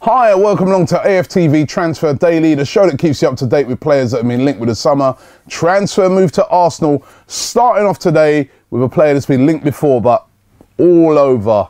Hi and welcome along to AFTV Transfer Daily, the show that keeps you up to date with players that have been linked with the summer transfer move to Arsenal. Starting off today with a player that's been linked before but all over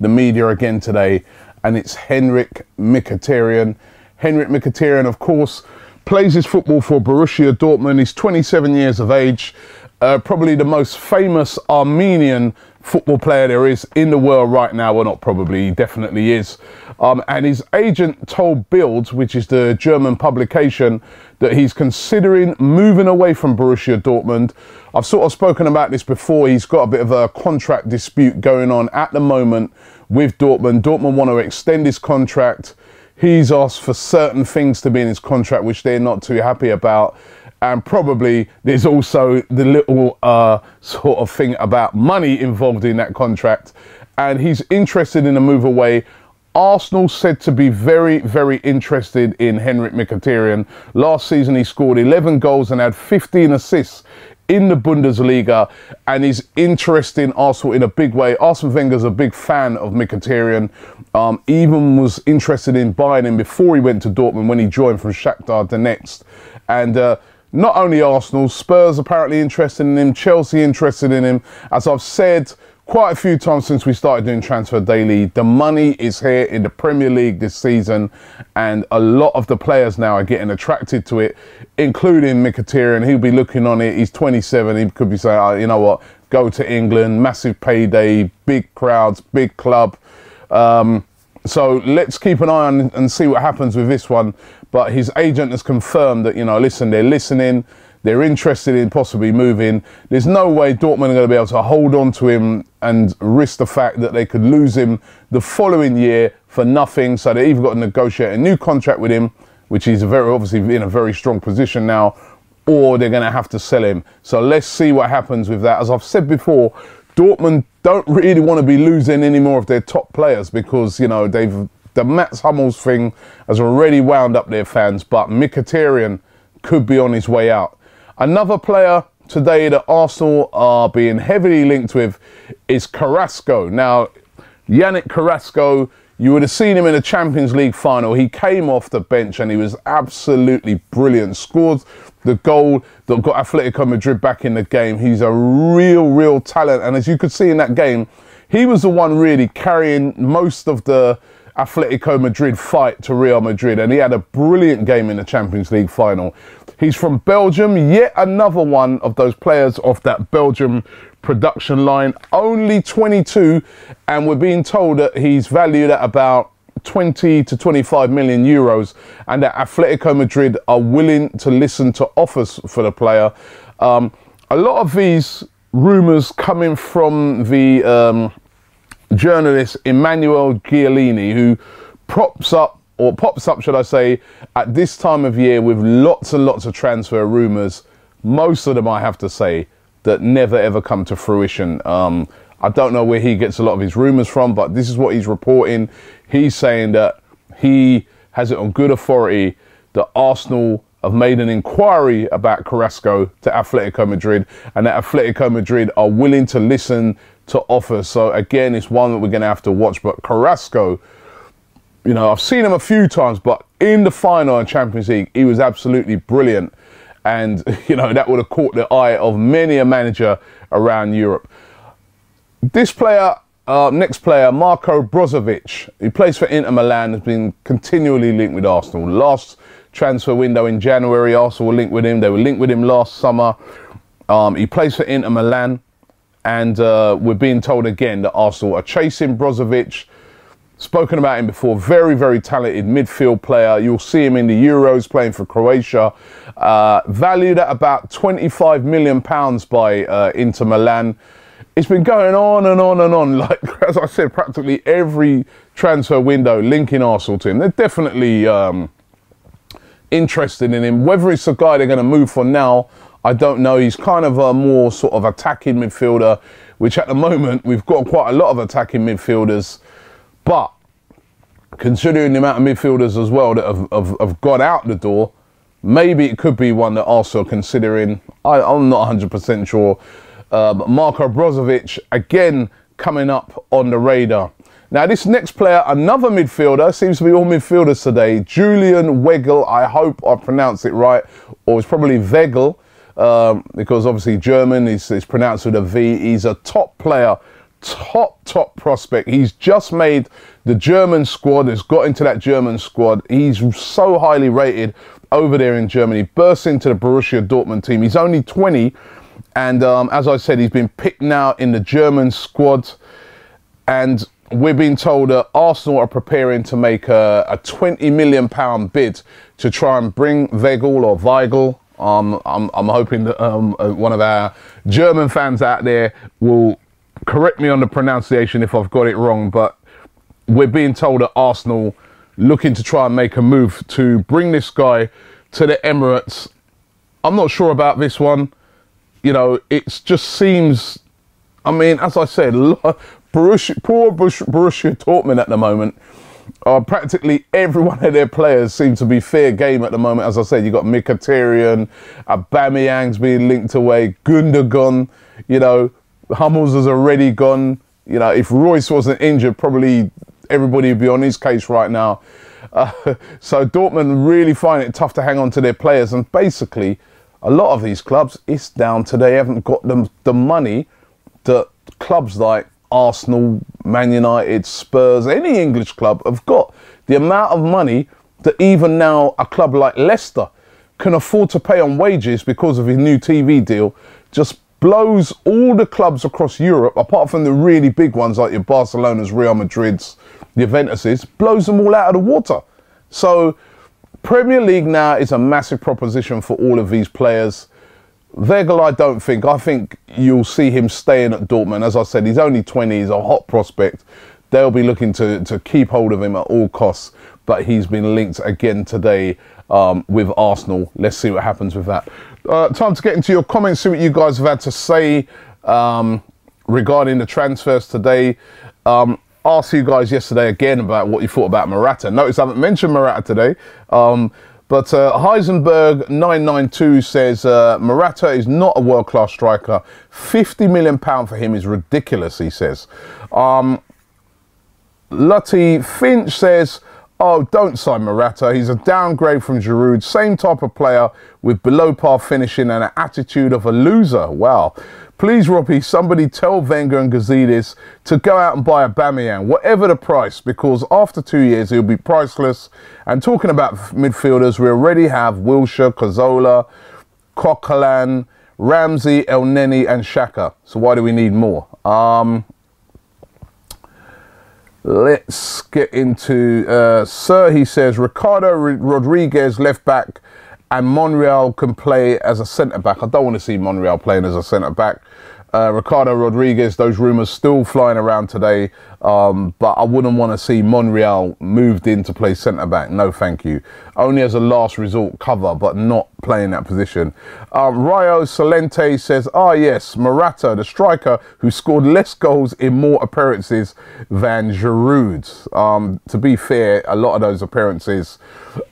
the media again today, and it's Henrik Mkhitaryan. Henrik Mkhitaryan, of course, plays his football for Borussia Dortmund. He's 27 years of age, probably the most famous Armenian football player there is in the world right now. Well, not probably, he definitely is. And his agent told Bild, which is the German publication, that he's considering moving away from Borussia Dortmund. I've sort of spoken about this before. He's got a bit of a contract dispute going on at the moment with Dortmund. Dortmund want to extend his contract. He's asked for certain things to be in his contract which they're not too happy about. And probably there's also the little sort of thing about money involved in that contract. And he's interested in a move away. Arsenal said to be very, very interested in Henrik Mkhitaryan. Last season he scored 11 goals and had 15 assists in the Bundesliga, and he's interested in Arsenal in a big way. Arsene Wenger's a big fan of Mkhitaryan. Even was interested in buying him before he went to Dortmund when he joined from Shakhtar Donetsk. And not only Arsenal, Spurs apparently interested in him, Chelsea interested in him. As I've said quite a few times since we started doing Transfer Daily, the money is here in the Premier League this season, and a lot of the players now are getting attracted to it, including Mkhitaryan. He'll be looking on it. He's 27. He could be saying, oh, you know what, go to England, massive payday, big crowds, big club. So let's keep an eye on and see what happens with this one. But his agent has confirmed that, you know, listen, they're listening. They're interested in possibly moving. There's no way Dortmund are going to be able to hold on to him and risk the fact that they could lose him the following year for nothing. So they either got to negotiate a new contract with him, which he's obviously in a very strong position now, or they're going to have to sell him. So let's see what happens with that. As I've said before, Dortmund don't really want to be losing any more of their top players because, you know, the Mats Hummels thing has already wound up their fans, but Mkhitaryan could be on his way out. Another player today that Arsenal are being heavily linked with is Carrasco. Now, Yannick Carrasco, you would have seen him in the Champions League final. He came off the bench and he was absolutely brilliant. Scored the goal that got Atletico Madrid back in the game. He's a real talent. And as you could see in that game, he was the one really carrying most of the Atletico Madrid fight to Real Madrid, and he had a brilliant game in the Champions League final. He's from Belgium, yet another one of those players off that Belgium production line, only 22, and we're being told that he's valued at about 20 to 25 million euros, and that Atletico Madrid are willing to listen to offers for the player. A lot of these rumours coming from the journalist Emmanuel Giolini, who pops up, should I say, at this time of year with lots and lots of transfer rumours. Most of them, I have to say, that never ever come to fruition. I don't know where he gets a lot of his rumours from, but this is what he's reporting. He's saying that he has it on good authority that Arsenal have made an inquiry about Carrasco to Atletico Madrid, and that Atletico Madrid are willing to listen to offers. So again, it's one that we're going to have to watch. But Carrasco, you know, I've seen him a few times, but in the final in Champions League, he was absolutely brilliant. And, you know, that would have caught the eye of many a manager around Europe. This player, next player, Marco Brozovic, he plays for Inter Milan, has been continually linked with Arsenal. Last transfer window in January, Arsenal were linked with him. They were linked with him last summer. He plays for Inter Milan. And we're being told again that Arsenal are chasing Brozovic. Spoken about him before. Very talented midfield player. You'll see him in the Euros playing for Croatia. Valued at about £25 million by Inter Milan. It's been going on and on and on. Like, as I said, practically every transfer window linking Arsenal to him. They're definitely interested in him. Whether it's a guy they're going to move for now, I don't know. He's kind of a more sort of attacking midfielder, which at the moment we've got quite a lot of attacking midfielders. But considering the amount of midfielders as well that have gone out the door, maybe it could be one that Arsenal are considering. I'm not 100% sure. Marco Brozovic, again, coming up on the radar. Now, this next player, another midfielder, seems to be all midfielders today, Julian Weigl. I hope I pronounced it right, or it's probably Weigl, because obviously German is pronounced with a V. He's a top player, top prospect. He's just made the German squad, has got into that German squad. He's so highly rated over there in Germany. Burst into the Borussia Dortmund team. He's only 20, and as I said, he's been picked now in the German squad, and we're being told that Arsenal are preparing to make a £20 million bid to try and bring Weigl or Weigl. I'm hoping that one of our German fans out there will correct me on the pronunciation if I've got it wrong, but we're being told that Arsenal looking to try and make a move to bring this guy to the Emirates. I'm not sure about this one. You know, it just seems, I mean, as I said, poor Borussia Dortmund at the moment, practically every one of their players seem to be fair game at the moment. As I said, you've got Mkhitaryan, Aubameyang's being linked away, Gundogan, you know, Hummels has already gone. You know, if Royce wasn't injured, probably everybody would be on his case right now. So Dortmund really find it tough to hang on to their players. And basically, a lot of these clubs, it's down to they haven't got the money that clubs like Arsenal, Man United, Spurs, any English club have got. The amount of money that even now a club like Leicester can afford to pay on wages because of his new TV deal just blows all the clubs across Europe, apart from the really big ones like your Barcelona's, Real Madrid's, Juventus's, blows them all out of the water. So Premier League now is a massive proposition for all of these players. Weigl, I think you'll see him staying at Dortmund. As I said, he's only 20, he's a hot prospect. They'll be looking to keep hold of him at all costs, but he's been linked again today with Arsenal. Let's see what happens with that. Time to get into your comments, see what you guys have had to say regarding the transfers today. Asked you guys yesterday again about what you thought about Morata. Notice I haven't mentioned Morata today. But Heisenberg 992 says Morata is not a world-class striker. £50 million for him is ridiculous, he says. Lutty Finch says, oh, don't sign Morata. He's a downgrade from Giroud. Same type of player with below par finishing and an attitude of a loser. Wow. Please, Robbie, somebody tell Wenger and Gazidis to go out and buy Aubameyang, whatever the price, because after 2 years, he'll be priceless. And talking about midfielders, we already have Wilshere, Cazorla, Coquelin, Ramsey, El Neni, and Xhaka. So why do we need more? Let's get into, Sir, he says, Ricardo Rodriguez, left back, and Monreal can play as a centre-back. I don't want to see Monreal playing as a centre-back. Ricardo Rodriguez, those rumours still flying around today, but I wouldn't want to see Monreal moved in to play centre-back. No, thank you. Only as a last resort cover, but not playing that position. Rayo Salente says, yes, Morata, the striker who scored less goals in more appearances than Giroud. To be fair, a lot of those appearances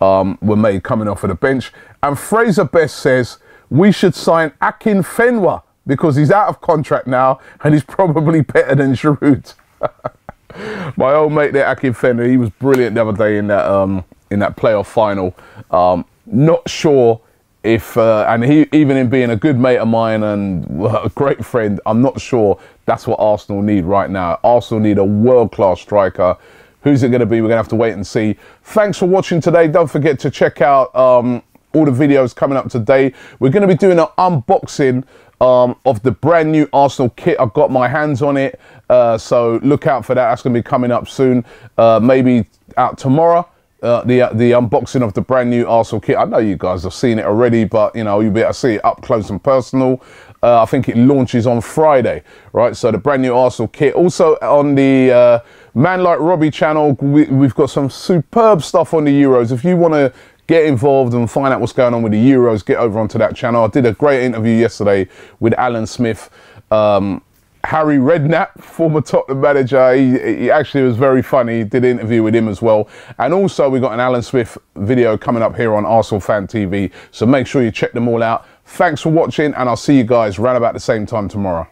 were made coming off of the bench. And Fraser Best says, we should sign Akin Fenwa, because he's out of contract now and he's probably better than Giroud. My old mate there, Akin Fenwa, he was brilliant the other day in that playoff final. Not sure if, and he, even in being a good mate of mine and a great friend, I'm not sure that's what Arsenal need right now. Arsenal need a world-class striker. Who's it going to be? We're going to have to wait and see. Thanks for watching today. Don't forget to check out all the videos coming up today. We're going to be doing an unboxing of the brand new Arsenal kit. I've got my hands on it, so look out for that. That's going to be coming up soon, maybe out tomorrow. The unboxing of the brand new Arsenal kit. I know you guys have seen it already, but you know, you'll be able to see it up close and personal. I think it launches on Friday, right? So the brand new Arsenal kit. Also on the Man Like Robbie channel, we've got some superb stuff on the Euros. If you want to get involved and find out what's going on with the Euros, get over onto that channel. I did a great interview yesterday with Alan Smith. Harry Redknapp, former Tottenham manager, he actually was very funny. Did an interview with him as well. And also we got an Alan Smith video coming up here on Arsenal Fan TV. So make sure you check them all out. Thanks for watching, and I'll see you guys around about the same time tomorrow.